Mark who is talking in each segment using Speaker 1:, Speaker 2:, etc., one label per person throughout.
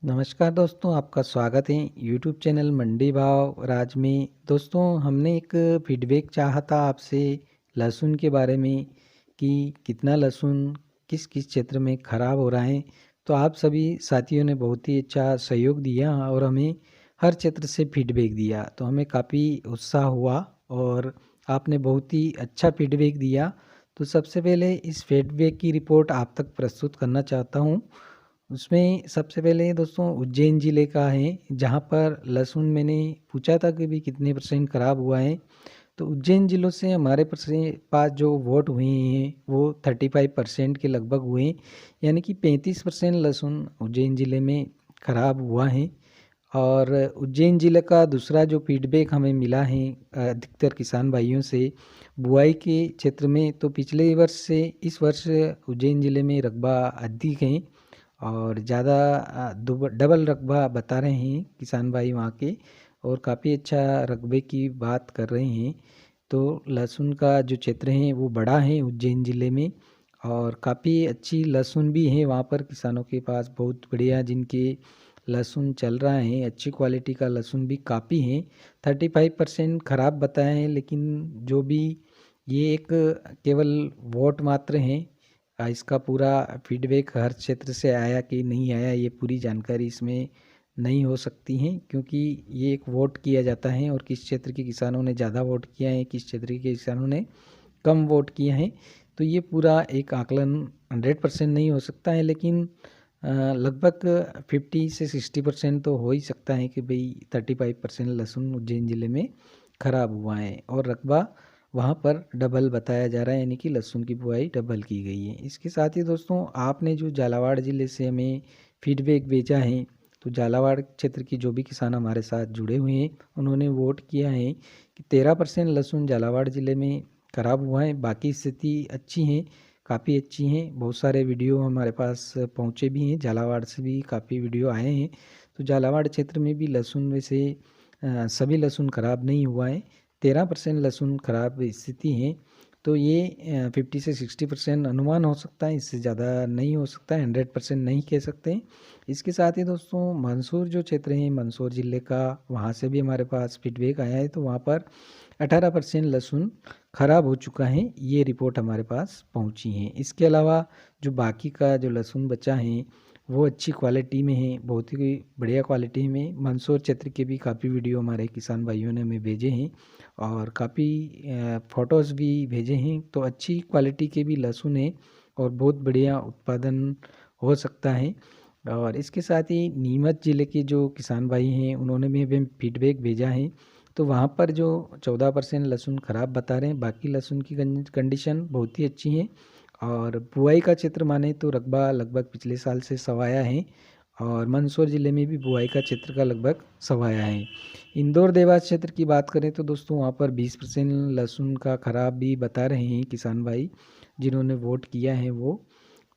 Speaker 1: नमस्कार दोस्तों, आपका स्वागत है यूट्यूब चैनल मंडी भाव राज में। दोस्तों, हमने एक फीडबैक चाहा था आपसे लहसुन के बारे में कि कितना लहसुन किस किस क्षेत्र में ख़राब हो रहा है। तो आप सभी साथियों ने बहुत ही अच्छा सहयोग दिया और हमें हर क्षेत्र से फीडबैक दिया, तो हमें काफ़ी उत्साह हुआ और आपने बहुत ही अच्छा फीडबैक दिया। तो सबसे पहले इस फीडबैक की रिपोर्ट आप तक प्रस्तुत करना चाहता हूँ। उसमें सबसे पहले दोस्तों उज्जैन ज़िले का है, जहाँ पर लहसुन मैंने पूछा था कि भी कितने परसेंट ख़राब हुआ है। तो उज्जैन ज़िलों से हमारे पास जो वोट हुए हैं वो 35% के लगभग हुए, यानी कि 35% लहसुन उज्जैन ज़िले में ख़राब हुआ है। और उज्जैन ज़िले का दूसरा जो फीडबैक हमें मिला है अधिकतर किसान भाइयों से बुआई के क्षेत्र में, तो पिछले वर्ष से इस वर्ष उज्जैन ज़िले में रकबा अधिक है और ज़्यादा डबल रकबा बता रहे हैं किसान भाई वहाँ के, और काफ़ी अच्छा रकबे की बात कर रहे हैं। तो लहसुन का जो क्षेत्र है वो बड़ा है उज्जैन ज़िले में, और काफ़ी अच्छी लहसुन भी है वहाँ पर किसानों के पास, बहुत बढ़िया जिनके लहसुन चल रहा है, अच्छी क्वालिटी का लहसुन भी काफ़ी है। 35% ख़राब बताए हैं, लेकिन जो भी ये एक केवल वोट मात्र हैं। इसका पूरा फीडबैक हर क्षेत्र से आया कि नहीं आया, ये पूरी जानकारी इसमें नहीं हो सकती है, क्योंकि ये एक वोट किया जाता है और किस क्षेत्र के किसानों ने ज़्यादा वोट किया है, किस क्षेत्र के किसानों ने कम वोट किए हैं। तो ये पूरा एक आकलन 100% नहीं हो सकता है, लेकिन लगभग 50 से 60% तो हो ही सकता है कि भाई 35% लहसुन उज्जैन ज़िले में ख़राब हुआ है और रकबा वहाँ पर डबल बताया जा रहा है, यानी कि लहसुन की बुआई डबल की गई है। इसके साथ ही दोस्तों, आपने जो झालावाड़ ज़िले से हमें फीडबैक भेजा है, तो झालावाड़ क्षेत्र की जो भी किसान हमारे साथ जुड़े हुए हैं उन्होंने वोट किया है कि 13% लहसुन झालावाड़ ज़िले में ख़राब हुआ है, बाकी स्थिति अच्छी हैं, काफ़ी अच्छी हैं। बहुत सारे वीडियो हमारे पास पहुँचे भी हैं, झालावाड़ से भी काफ़ी वीडियो आए हैं। तो झालावाड़ क्षेत्र में भी लहसुन में से सभी लहसुन ख़राब नहीं हुआ है, 13% लहसुन ख़राब स्थिति है। तो ये 50 से 60% अनुमान हो सकता है, इससे ज़्यादा नहीं हो सकता है, 100% नहीं कह सकते हैं। इसके साथ ही दोस्तों, मंदसौर जो क्षेत्र है मंदसौर ज़िले का, वहाँ से भी हमारे पास फीडबैक आया है, तो वहाँ पर 18% लहसुन ख़राब हो चुका है, ये रिपोर्ट हमारे पास पहुँची है। इसके अलावा जो बाकी का जो लहसुन बचा है वो अच्छी क्वालिटी में है, बहुत ही बढ़िया क्वालिटी में। मंदसौर क्षेत्र के भी काफ़ी वीडियो हमारे किसान भाइयों ने हमें भेजे हैं और काफ़ी फ़ोटोज़ भी भेजे हैं। तो अच्छी क्वालिटी के भी लहसुन है और बहुत बढ़िया उत्पादन हो सकता है। और इसके साथ ही नीमच ज़िले के जो किसान भाई हैं उन्होंने भी हमें फीडबैक भेजा है, तो वहाँ पर जो 14% लहसुन ख़राब बता रहे हैं, बाकी लहसुन की कंडीशन बहुत ही अच्छी है। और बुआई का क्षेत्र माने तो रकबा लगभग पिछले साल से सवाया है, और मंदसौर ज़िले में भी बुआई का क्षेत्र का लगभग सवाया है। इंदौर देवास क्षेत्र की बात करें तो दोस्तों, वहाँ पर 20% लहसुन का ख़राब भी बता रहे हैं किसान भाई जिन्होंने वोट किया है वो।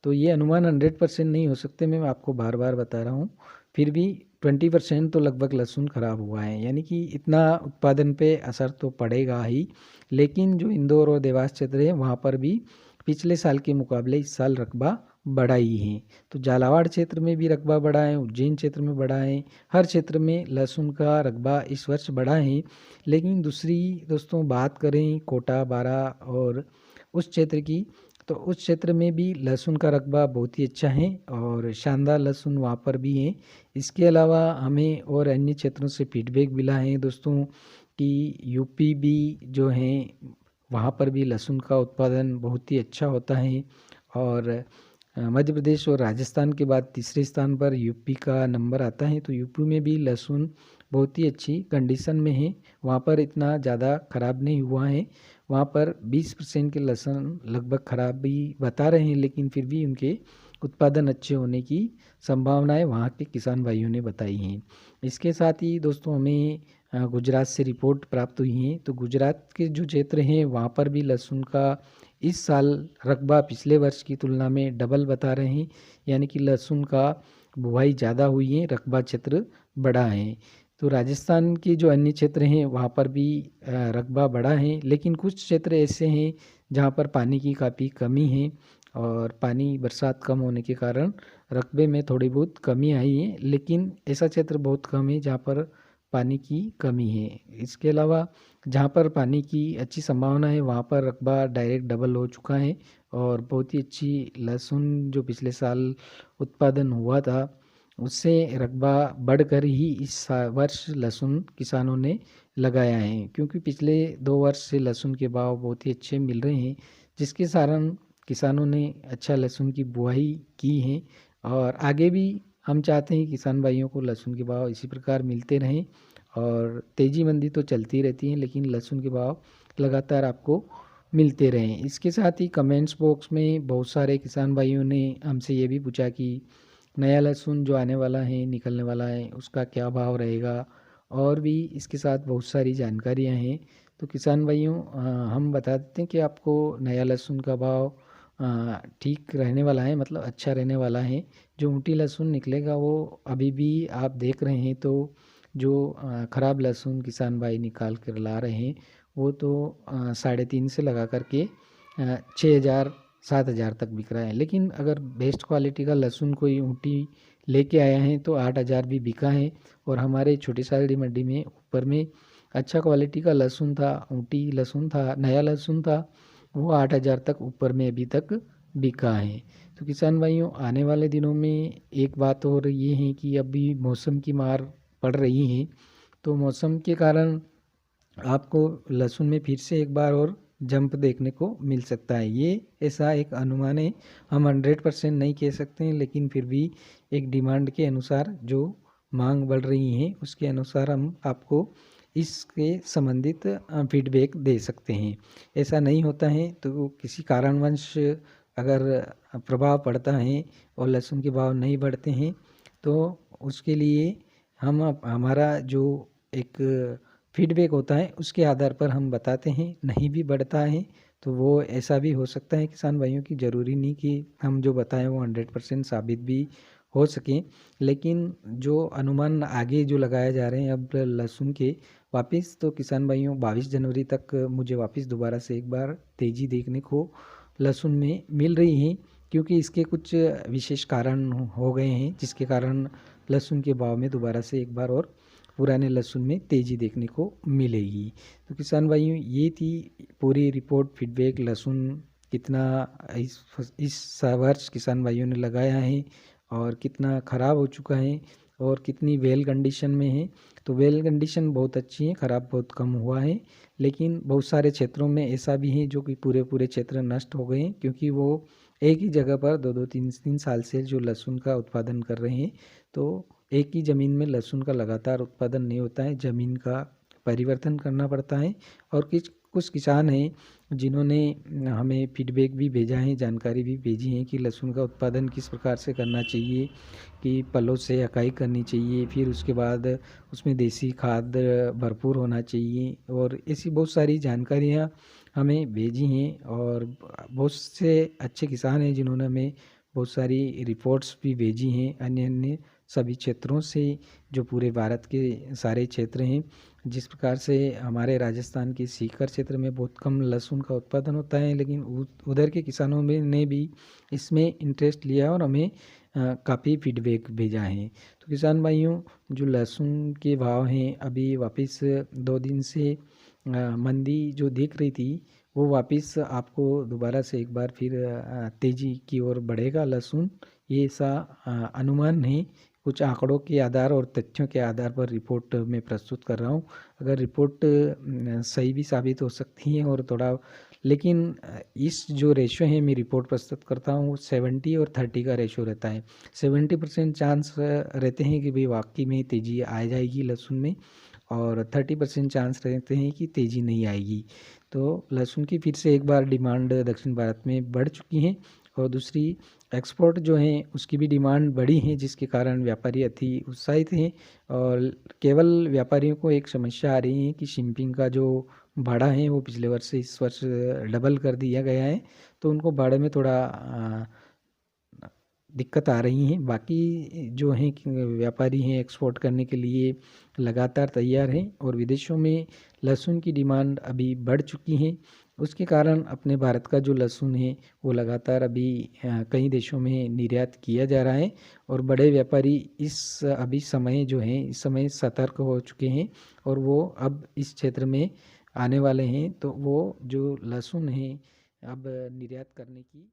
Speaker 1: तो ये अनुमान 100% नहीं हो सकते, मैं आपको बार बार बता रहा हूँ। फिर भी 20% तो लगभग लहसुन ख़राब हुआ है, यानी कि इतना उत्पादन पे असर तो पड़ेगा ही। लेकिन जो इंदौर और देवास क्षेत्र है वहाँ पर भी पिछले साल के मुकाबले इस साल रकबा बढ़ा ही है। तो झालावाड़ क्षेत्र में भी रकबा बढ़ा है, उज्जैन क्षेत्र में बढ़ा है, हर क्षेत्र में लहसुन का रकबा इस वर्ष बढ़ा है। लेकिन दूसरी दोस्तों बात करें कोटा बारा और उस क्षेत्र की, तो उस क्षेत्र में भी लहसुन का रकबा बहुत ही अच्छा है और शानदार लहसुन वहाँ पर भी है। इसके अलावा हमें और अन्य क्षेत्रों से फीडबैक मिला है दोस्तों कि यूपी भी जो है वहाँ पर भी लहसुन का उत्पादन बहुत ही अच्छा होता है। और मध्य प्रदेश और राजस्थान के बाद तीसरे स्थान पर यूपी का नंबर आता है, तो यूपी में भी लहसुन बहुत ही अच्छी कंडीशन में है, वहाँ पर इतना ज़्यादा ख़राब नहीं हुआ है। वहाँ पर 20% के लहसुन लगभग ख़राब भी बता रहे हैं, लेकिन फिर भी उनके उत्पादन अच्छे होने की संभावनाएं वहाँ के किसान भाइयों ने बताई हैं। इसके साथ ही दोस्तों हमें गुजरात से रिपोर्ट प्राप्त हुई है, तो गुजरात के जो क्षेत्र हैं वहाँ पर भी लहसुन का इस साल रकबा पिछले वर्ष की तुलना में डबल बता रहे हैं, यानी कि लहसुन का बुआई ज़्यादा हुई है, रकबा क्षेत्र बड़ा है। तो राजस्थान के जो अन्य क्षेत्र हैं वहाँ पर भी रकबा बड़ा है, लेकिन कुछ क्षेत्र ऐसे हैं जहाँ पर पानी की काफ़ी कमी है और पानी बरसात कम होने के कारण रकबे में थोड़ी बहुत कमी आई है, लेकिन ऐसा क्षेत्र बहुत कम है जहाँ पर पानी की कमी है। इसके अलावा जहाँ पर पानी की अच्छी संभावना है वहाँ पर रकबा डायरेक्ट डबल हो चुका है और बहुत ही अच्छी लहसुन जो पिछले साल उत्पादन हुआ था उससे रकबा बढ़कर ही इस वर्ष लहसुन किसानों ने लगाया है, क्योंकि पिछले 2 वर्ष से लहसुन के भाव बहुत ही अच्छे मिल रहे हैं, जिसके कारण किसानों ने अच्छा लहसुन की बुआई की है। और आगे भी हम चाहते हैं किसान भाइयों को लहसुन के भाव इसी प्रकार मिलते रहें और तेज़ी मंदी तो चलती रहती है, लेकिन लहसुन के भाव लगातार आपको मिलते रहें। इसके साथ ही कमेंट्स बॉक्स में बहुत सारे किसान भाइयों ने हमसे ये भी पूछा कि नया लहसुन जो आने वाला है, निकलने वाला है, उसका क्या भाव रहेगा, और भी इसके साथ बहुत सारी जानकारियां हैं। तो किसान भाइयों, हम बता देते हैं कि आपको नया लहसुन का भाव ठीक रहने वाला है, मतलब अच्छा रहने वाला है। जो ऊँटी लहसुन निकलेगा वो अभी भी आप देख रहे हैं, तो जो ख़राब लहसुन किसान भाई निकाल कर ला रहे हैं वो तो 3.5 से लगा करके 6,000 7,000 तक बिक रहा है। लेकिन अगर बेस्ट क्वालिटी का लहसुन कोई ऊँटी लेके आया है तो 8,000 भी बिका है। और हमारे छोटी सागड़ी मंडी में ऊपर में अच्छा क्वालिटी का लहसुन था, ऊँटी लहसुन था, नया लहसुन था, वो 8,000 तक ऊपर में अभी तक बिका है। तो किसान भाइयों, आने वाले दिनों में एक बात और ये है कि अभी मौसम की मार पड़ रही है, तो मौसम के कारण आपको लहसुन में फिर से एक बार और जंप देखने को मिल सकता है। ये ऐसा एक अनुमान है, हम 100% नहीं कह सकते हैं, लेकिन फिर भी एक डिमांड के अनुसार जो मांग बढ़ रही है उसके अनुसार हम आपको इसके संबंधित फीडबैक दे सकते हैं। ऐसा नहीं होता है तो किसी कारणवश अगर प्रभाव पड़ता है और लहसुन के भाव नहीं बढ़ते हैं तो उसके लिए हम हमारा जो एक फीडबैक होता है उसके आधार पर हम बताते हैं। नहीं भी बढ़ता है तो वो ऐसा भी हो सकता है किसान भाइयों की, ज़रूरी नहीं कि हम जो बताएं वो 100% साबित भी हो सकें। लेकिन जो अनुमान आगे जो लगाए जा रहे हैं अब लहसुन के वापस, तो किसान भाइयों 22 जनवरी तक मुझे वापस दोबारा से एक बार तेज़ी देखने को लहसुन में मिल रही है, क्योंकि इसके कुछ विशेष कारण हो गए हैं जिसके कारण लहसुन के भाव में दोबारा से एक बार और पुराने लहसुन में तेज़ी देखने को मिलेगी। तो किसान भाइयों, ये थी पूरी रिपोर्ट फीडबैक लहसुन कितना इस वर्ष किसान भाइयों ने लगाया है और कितना ख़राब हो चुका है और कितनी वेल कंडीशन में है। तो वेल कंडीशन बहुत अच्छी है, ख़राब बहुत कम हुआ है, लेकिन बहुत सारे क्षेत्रों में ऐसा भी है जो कि पूरे पूरे क्षेत्र नष्ट हो गए हैं, क्योंकि वो एक ही जगह पर 2-2 3-3 साल से जो लहसुन का उत्पादन कर रहे हैं। तो एक ही ज़मीन में लहसुन का लगातार उत्पादन नहीं होता है, ज़मीन का परिवर्तन करना पड़ता है। और कुछ किसान हैं जिन्होंने हमें फीडबैक भी भेजा है, जानकारी भी भेजी है कि लहसुन का उत्पादन किस प्रकार से करना चाहिए, कि पलों से अकाई करनी चाहिए, फिर उसके बाद उसमें देसी खाद भरपूर होना चाहिए, और ऐसी बहुत सारी जानकारियाँ हमें भेजी हैं। और बहुत से अच्छे किसान हैं जिन्होंने हमें बहुत सारी रिपोर्ट्स भी भेजी हैं अन्य अन्य सभी क्षेत्रों से, जो पूरे भारत के सारे क्षेत्र हैं। जिस प्रकार से हमारे राजस्थान के सीकर क्षेत्र में बहुत कम लहसुन का उत्पादन होता है, लेकिन उधर के किसानों में ने भी इसमें इंटरेस्ट लिया और हमें काफ़ी फीडबैक भेजा है। तो किसान भाइयों, जो लहसुन के भाव हैं अभी वापस 2 दिन से मंदी जो दिख रही थी वो वापस आपको दोबारा से एक बार फिर तेज़ी की ओर बढ़ेगा लहसुन, ये ऐसा अनुमान है। कुछ आंकड़ों के आधार और तथ्यों के आधार पर रिपोर्ट मैं प्रस्तुत कर रहा हूँ। अगर रिपोर्ट सही भी साबित हो सकती है और थोड़ा, लेकिन इस जो रेशो है मैं रिपोर्ट प्रस्तुत करता हूँ 70 और 30 का रेशो रहता है। 70% चांस रहते हैं कि भाई वाकई में तेज़ी आ जाएगी लहसुन में, और 30% चांस रहते हैं कि तेज़ी नहीं आएगी। तो लहसुन की फिर से एक बार डिमांड दक्षिण भारत में बढ़ चुकी है, और दूसरी एक्सपोर्ट जो है उसकी भी डिमांड बढ़ी है, जिसके कारण व्यापारी अति उत्साहित हैं। और केवल व्यापारियों को एक समस्या आ रही है कि शिपिंग का जो भाड़ा है वो पिछले वर्ष से इस वर्ष डबल कर दिया गया है, तो उनको भाड़े में थोड़ा दिक्कत आ रही हैं। बाकी जो हैं व्यापारी हैं एक्सपोर्ट करने के लिए लगातार तैयार हैं, और विदेशों में लहसुन की डिमांड अभी बढ़ चुकी है। उसके कारण अपने भारत का जो लहसुन है वो लगातार अभी कई देशों में निर्यात किया जा रहा है। और बड़े व्यापारी इस अभी समय जो है इस समय सतर्क हो चुके हैं और वो अब इस क्षेत्र में आने वाले हैं, तो वो जो लहसुन है अब निर्यात करने की